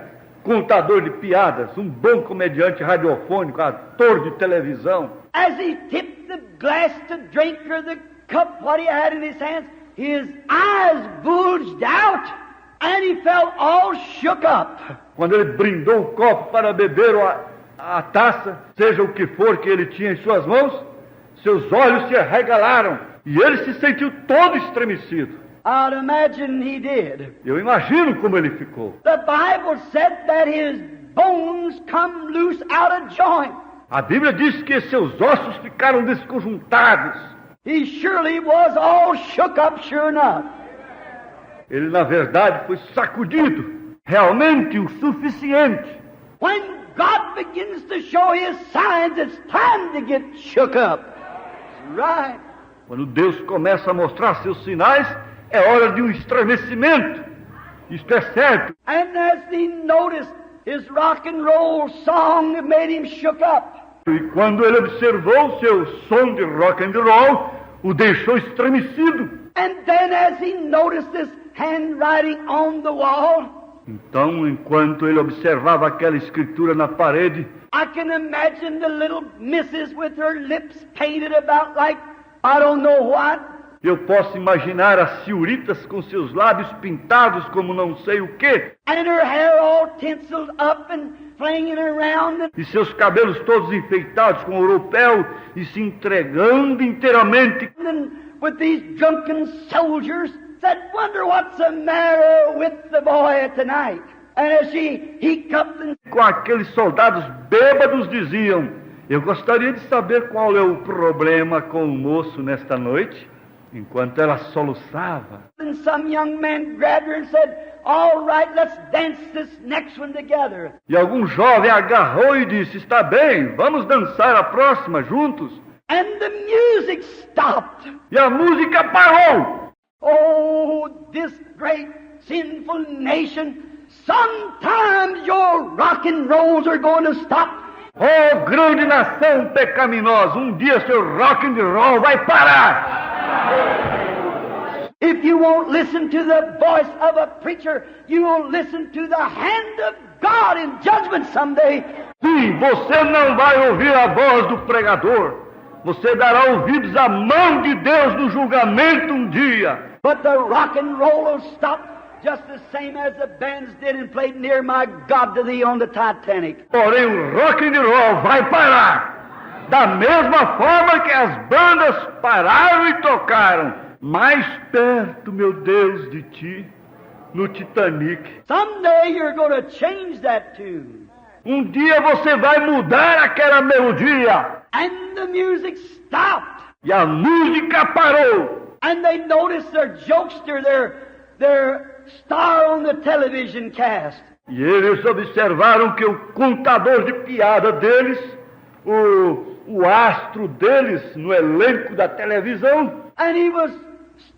contador de piadas, um bom comediante radiofônico, ator de televisão. as he tipped the glass to drink or the cup what he had in his hands, his eyes bulged out and he felt all shook up. Quando ele brindou o copo para beber a taça, seja o que for que ele tinha em suas mãos, seus olhos se arregalaram e ele se sentiu todo estremecido. I'd imagine he did. Eu imagino como ele ficou. The Bible said that his bones come loose out of joint. A Bíblia diz que seus ossos ficaram desconjuntados. He surely was all shook up, sure enough. Ele, na verdade, foi sacudido, realmente o suficiente. When God begins to show his signs, it's time to get shook up. Right. Quando Deus começa a mostrar seus sinais, é hora de um estremecimento. Isto é certo. And as he noticed his rock and roll song that made him shook up, E quando ele observou seu som de rock and roll, o deixou estremecido. and then as he noticed this handwriting on the wall, Então, enquanto ele observava aquela escritura na parede, I can imagine the little missus with her lips painted about like I don't know what. Eu posso imaginar as senhoritas com seus lábios pintados como não sei o quê, and her hair all tinseled up and flinging around. e seus cabelos todos enfeitados com ouropel e se entregando inteiramente. And with these drunken soldiers said, wonder what's the matter with the boy tonight. And as she hiccuped and Com aqueles soldados bêbados diziam: eu gostaria de saber qual é o problema com o moço nesta noite. Enquanto ela soluçava, some young man grabbed her and said, all right, let's dance this next one together. e algum jovem agarrou e disse: está bem, vamos dançar a próxima juntos. And the music stopped. E a música parou. Oh, this great sinful nation, sometimes your rock and rolls are going to stop. Oh, grande nação pecaminosa, um dia seu rock and roll vai parar. If you won't listen to the voice of a preacher, you will listen to the hand of God in judgment someday. Sim, você não vai ouvir a voz do pregador. Você dará ouvidos à mão de Deus no julgamento um dia. But the rock and roll will stop just the same as the bands did and played Near My God to Thee on the Titanic. Porém, o rock and roll vai parar. Da mesma forma que as bandas pararam e tocaram mais perto, meu Deus, de Ti, no Titanic. Someday you're going to change that tune. Um dia você vai mudar aquela melodia. And the music stopped. E a música parou. And they noticed their jokester, their star on the television cast. E eles observaram que o contador de piada deles, o astro deles no elenco da televisão, And he was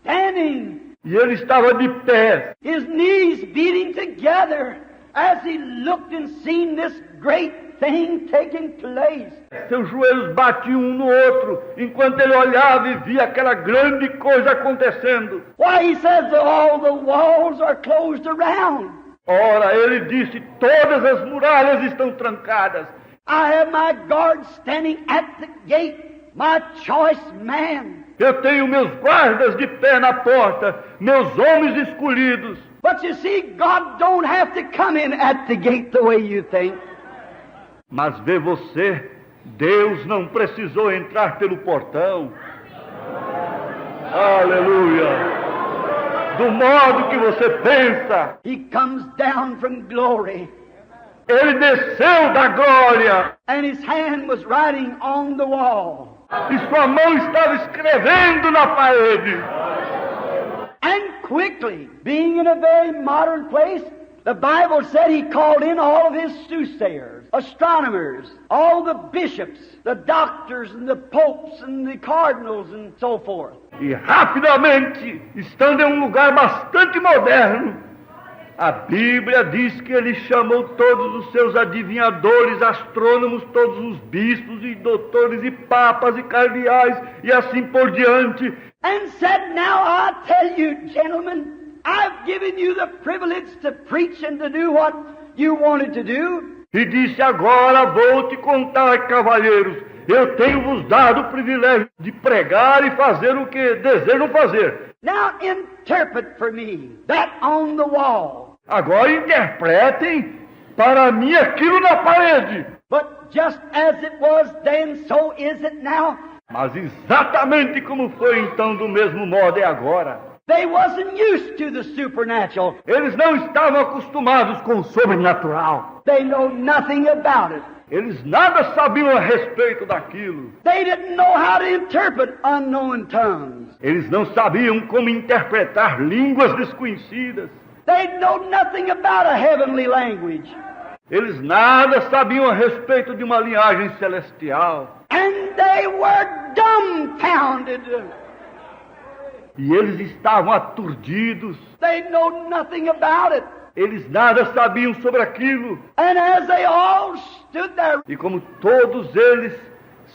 standing, e ele estava de pé, his knees beating together as he looked and seen this great thing taking place. seus joelhos batiam um no outro, enquanto ele olhava e via aquela grande coisa acontecendo. Why, he says that all the walls are closed around. Ora, ele disse, todas as muralhas estão trancadas. I have my guards standing at the gate, my choice man. Eu tenho meus guardas de pé na porta, meus homens escolhidos. But you see, God don't have to come in at the gate the way you think. Mas vê você, Deus não precisou entrar pelo portão. Aleluia! Do modo que você pensa, He comes down from glory, ele desceu da glória and his hand was writing on the wall. e sua mão estava escrevendo na parede. And quickly, being in a very modern place, the Bible said he called in all of his soothsayers, astronomers, all the bishops, the doctors and the popes and the cardinals and so forth. E rapidamente, estando em um lugar bastante moderno, a Bíblia diz que ele chamou todos os seus adivinhadores, astrônomos, todos os bispos e doutores e papas e cardeais e assim por diante. And said, now I tell you, gentlemen, I've given you the privilege to preach and to do what you wanted to do. E disse, agora vou te contar, cavalheiros, eu tenho-vos dado o privilégio de pregar e fazer o que desejam fazer. Now interpret for me that on the wall. Agora interpretem para mim aquilo na parede. But just as it was then, so is it now. Mas exatamente como foi então, do mesmo modo é agora. They wasn't used to the supernatural. Eles não estavam acostumados com o sobrenatural. They know nothing about it. Eles nada sabiam a respeito daquilo. They didn't know how to interpret unknown tongues. Eles não sabiam como interpretar línguas desconhecidas. They know nothing about a heavenly language. Eles nada sabiam a respeito de uma linhagem celestial. And they were dumbfounded. E eles estavam aturdidos. They know nothing about it. Eles nada sabiam sobre aquilo. And as they all stood there, E como todos eles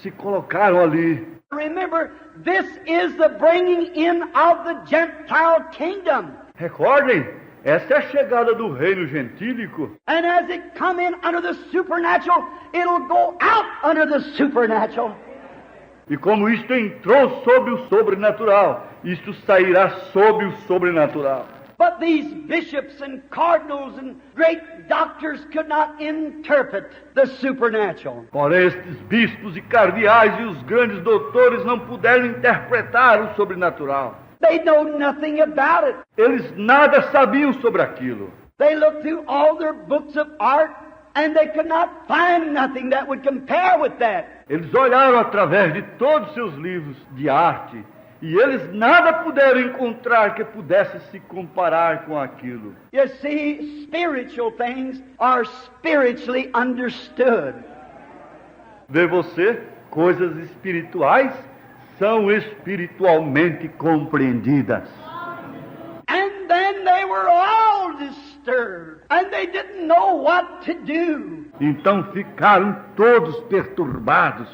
se colocaram ali, remember, this is the bringing in of the Gentile kingdom. recordem, essa é a chegada do reino gentílico. And as it come in under the supernatural, it'll go out under the supernatural. E como isto entrou sobre o sobrenatural, Isto sairá sob o sobrenatural. But these bishops and cardinals and great doctors could not interpret the supernatural. Porém, estes bispos e cardeais e os grandes doutores não puderam interpretar o sobrenatural. They know nothing about it. Eles nada sabiam sobre aquilo. They looked through all their books of art and they could not find nothing that would compare with that. Eles olharam através de todos os seus livros de arte e eles nada puderam encontrar que pudesse se comparar com aquilo. You see, spiritual things are spiritually understood. Vê você, coisas espirituais são espiritualmente compreendidas. And then they were all disturbed and they didn't know what to do. Então ficaram todos perturbados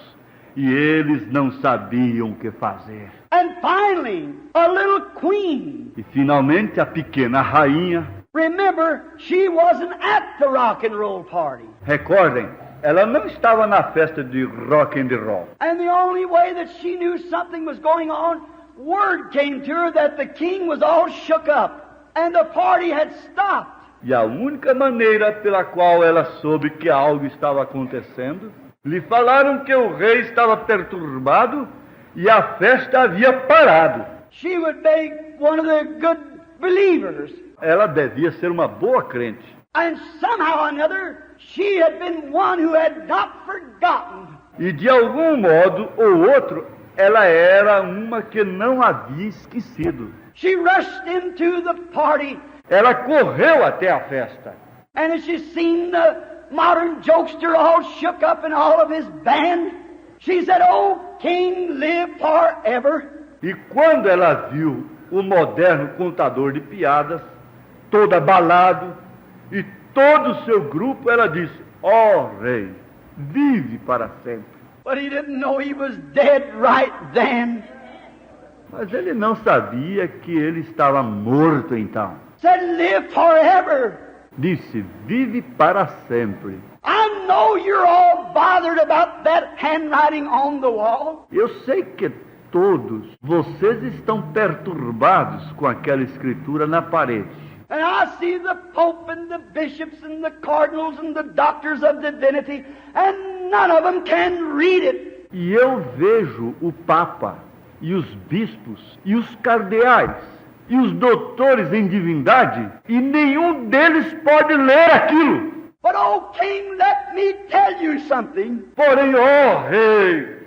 e eles não sabiam o que fazer. And finally, a little queen. E finalmente a pequena rainha, Remember, she wasn't at the rock and roll party. recordem, ela não estava na festa de rock and roll. And the only way that she knew something was going on, word came to her that the king was all shook up and the party had stopped. E a única maneira pela qual ela soube que algo estava acontecendo, lhe falaram que o rei estava perturbado e a festa havia parado. She would be one of the good believers. Ela devia ser uma boa crente. And somehow or another, she had been one who had not forgotten. E de algum modo ou outro, ela era uma que não havia esquecido. She rushed into the party, Ela correu até a festa. and as she seen the modern jokester all shook up and all of his band, she said, "Oh, King, live forever." E quando ela viu o moderno contador de piadas, todo abalado, e todo o seu grupo, ela disse: ó rei, vive para sempre. But he didn't know he was dead right then. Mas ele não sabia que ele estava morto então. Said, "Live forever." Disse: vive para sempre. I know you're all bothered about that handwriting on the wall. Eu sei que todos vocês estão perturbados com aquela escritura na parede. And I see the Pope and the bishops and the cardinals and the doctors of divinity, and none of them can read it. E eu vejo o Papa, e os bispos, e os cardeais, e os doutores em divindade, e nenhum deles pode ler aquilo. But, oh King, let me tell you something. Porém, ó rei,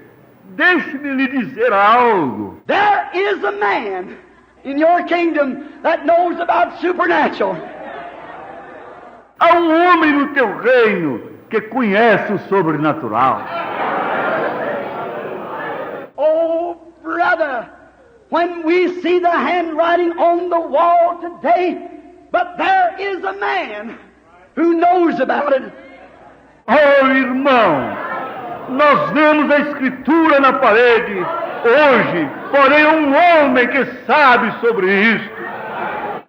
deixe-me lhe dizer algo. There is a man in your kingdom that knows about supernatural. Há um homem no teu reino que conhece o sobrenatural. Oh, brother, when we see the handwriting on the wall today, but there is a man who knows about it. Oh, irmão, nós vemos a escritura na parede hoje, porém um homem que sabe sobre isto.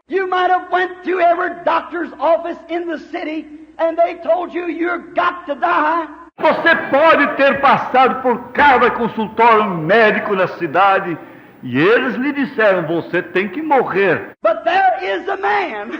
You might have went to every doctor's office in the city and they told you you've got to die. Você pode ter passado por cada consultório médico na cidade e eles lhe disseram: você tem que morrer. But there is a man.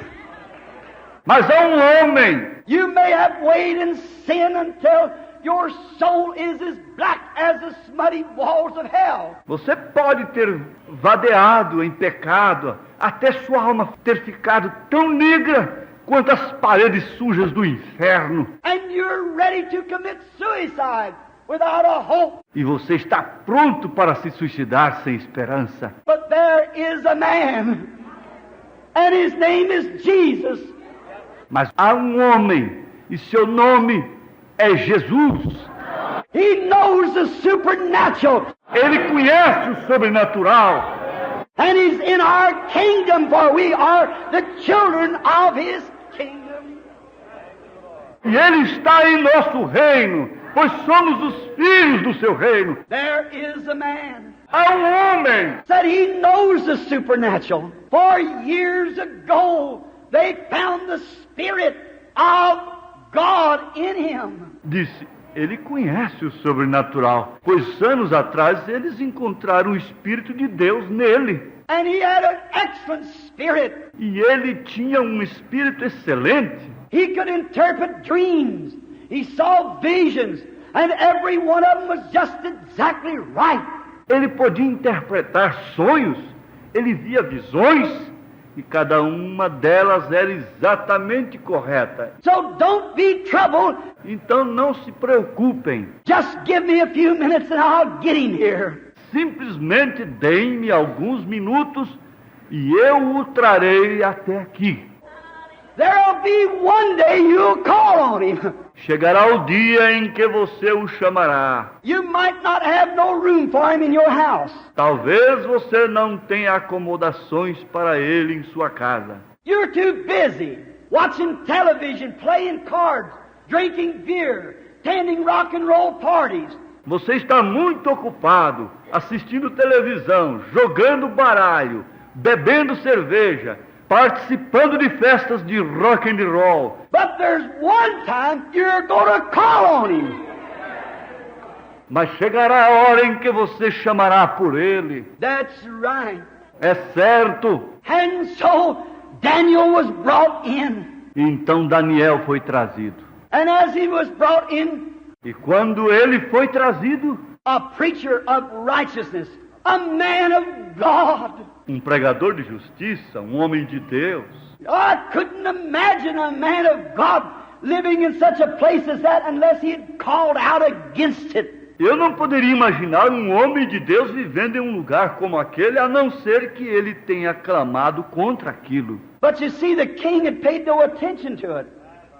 Mas há um homem. You may have weighed in sin until your soul is as black as the smutty walls of hell. Você pode ter vadeado em pecado até sua alma ter ficado tão negra quanto as paredes sujas do inferno. And you're ready to commit suicide without a hope. E você está pronto para se suicidar sem esperança. But there is a man, and his name is Jesus. Mas há um homem, e seu nome é Jesus. He knows the supernatural, Ele conhece o sobrenatural. and he's in our kingdom, for we are the children of his kingdom. E Ele está em nosso reino, pois somos os filhos do seu reino. There is a man Há um homem. that he knows the supernatural. For years ago, they found the Spirit of God in him. Disse: ele conhece o sobrenatural, pois anos atrás eles encontraram o Espírito de Deus nele. And he had an excellent spirit. E ele tinha um espírito excelente. He could interpret dreams. He saw visions. And every one of them was just exactly right. Ele podia interpretar sonhos. Ele via visões. E cada uma delas era exatamente correta. So don't be troubled. Então não se preocupem. Just give me a few minutes and I'll get him here. Simplesmente deem-me alguns minutos e eu o trarei até aqui. There'll be one day you'll call on him. Chegará o dia em que você o chamará. You might not have no room for him in your house. Talvez você não tenha acomodações para ele em sua casa. You're too busy watching television, playing cards, drinking beer, attending rock and roll parties. Você está muito ocupado assistindo televisão, jogando baralho, bebendo cerveja, participando de festas de rock and roll. But there's one time you're going to call on him. Mas chegará a hora em que você chamará por ele. That's right. É certo. And so Daniel was brought in. Então Daniel foi trazido. And as he was brought in, E quando ele foi trazido, a preacher of righteousness, a man of God. um pregador de justiça, um homem de Deus. I couldn't imagine a man of God living in such a place as that unless he had called out against it. Eu não poderia imaginar um homem de Deus vivendo em um lugar como aquele, a não ser que ele tenha clamado contra aquilo. But you see, the king had paid no attention to it.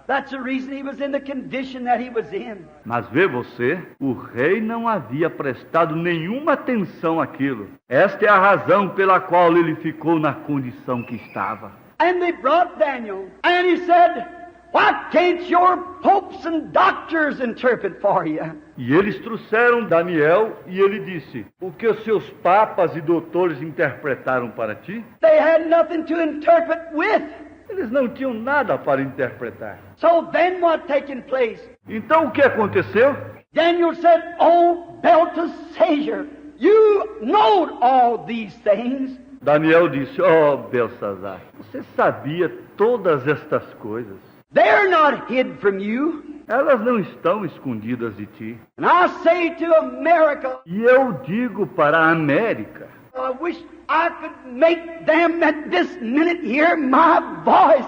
That's the reason he was in the condition that he was in. Mas vê você, o rei não havia prestado nenhuma atenção àquilo. Esta é a razão pela qual ele ficou na condição que estava. And they brought Daniel, and he said, "Why can't your popes and doctors interpret for you?" E eles trouxeram Daniel e ele disse: o que os seus papas e doutores interpretaram para ti? They had nothing to interpret with. Eles não tinham nada para interpretar. So then what taking place? Então o que aconteceu? Daniel said, "Oh, Belteshazzar, you know all these things." Daniel disse: oh, Belsazar, você sabia todas estas coisas. They're not hid from you. Elas não estão escondidas de ti. And I say to America, E eu digo para a América, I wish I could make them at this minute hear my voice.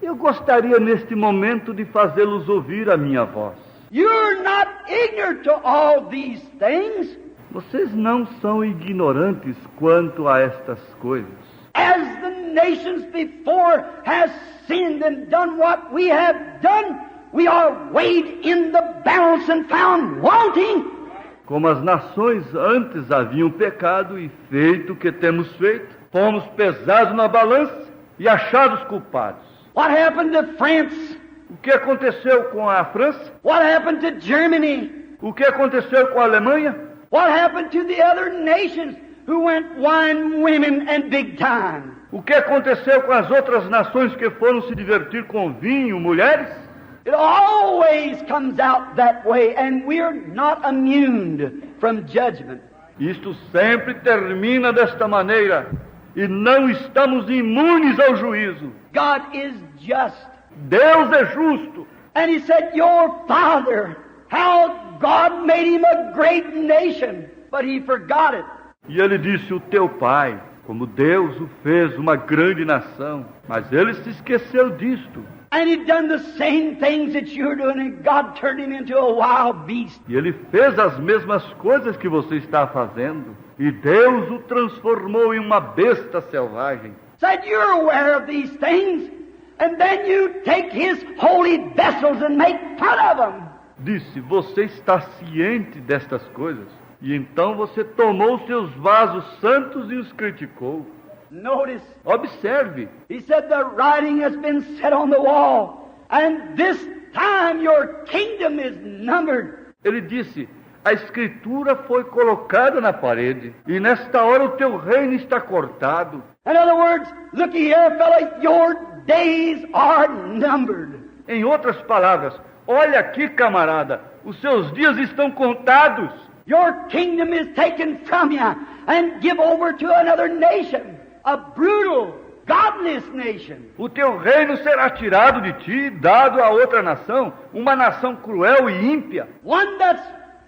eu gostaria neste momento de fazê-los ouvir a minha voz. You're not ignorant to all these things. Vocês não são ignorantes quanto a estas coisas. As the nations before has sinned and done what we have done, we are weighed in the balance and found wanting. Como as nações antes haviam pecado e feito o que temos feito, fomos pesados na balança e achados culpados. What happened to France? O que aconteceu com a França? What happened to Germany? O que aconteceu com a Alemanha? What happened to the other nations who went wine, women, and big time? O que aconteceu com as outras nações que foram se divertir com vinho, mulheres? It always comes out that way, and we're not immune from judgment. Isto sempre termina desta maneira e não estamos imunes ao juízo. God is just. Deus é justo. And he said, your father, how God made him a great nation, but he forgot it. E ele disse: o teu pai, como Deus o fez uma grande nação, mas ele se esqueceu disto. And he'd done the same things that you're doing, and God turned him into a wild beast. E ele fez as mesmas coisas que você está fazendo, e Deus o transformou em uma besta selvagem. Said, you're aware of these things, and then you take his holy vessels and make fun of them. Disse: você está ciente destas coisas, e então você tomou seus vasos santos e os criticou. Notice, Observe, he said, the writing has been set on the wall, and this time your kingdom is numbered. ele disse: a escritura foi colocada na parede, e nesta hora o teu reino está cortado. In other words, looky here, fella, your days are numbered. Em outras palavras, olha aqui, camarada, os seus dias estão contados. Your kingdom is taken from you and give over to another nation. a brutal, godless nation. O teu reino será tirado de ti e dado a outra nação, uma nação cruel e ímpia, One that's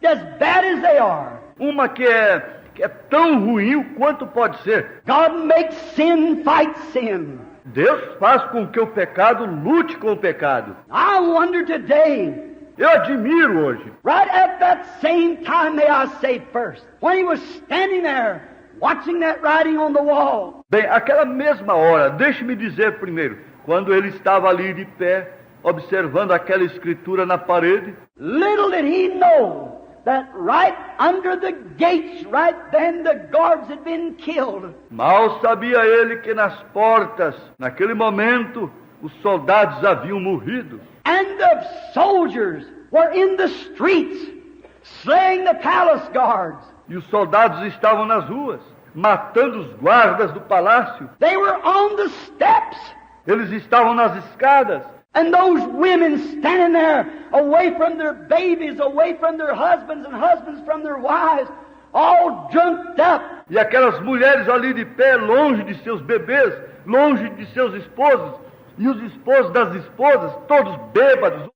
as bad as they are. uma que é tão ruim quanto pode ser. God makes sin fight sin. Deus faz com que o pecado lute com o pecado. I wonder today, Eu admiro hoje, right at that same time, may I say first, when he was standing there watching that writing on the wall, bem, aquela mesma hora, deixe-me dizer primeiro, quando ele estava ali de pé, observando aquela escritura na parede, little did he know that right under the gates, right then, the guards had been killed. mal sabia ele que nas portas, naquele momento, os soldados haviam morrido. And the soldiers were in the streets, slaying the palace guards. E os soldados estavam nas ruas, matando os guardas do palácio. They were on the steps. Eles estavam nas escadas. And those women standing there, away from their babies, away from their husbands, and husbands from their wives, all jumped up. E aquelas mulheres ali de pé, longe de seus bebês, longe de seus esposos, e os esposos das esposas, todos bêbados,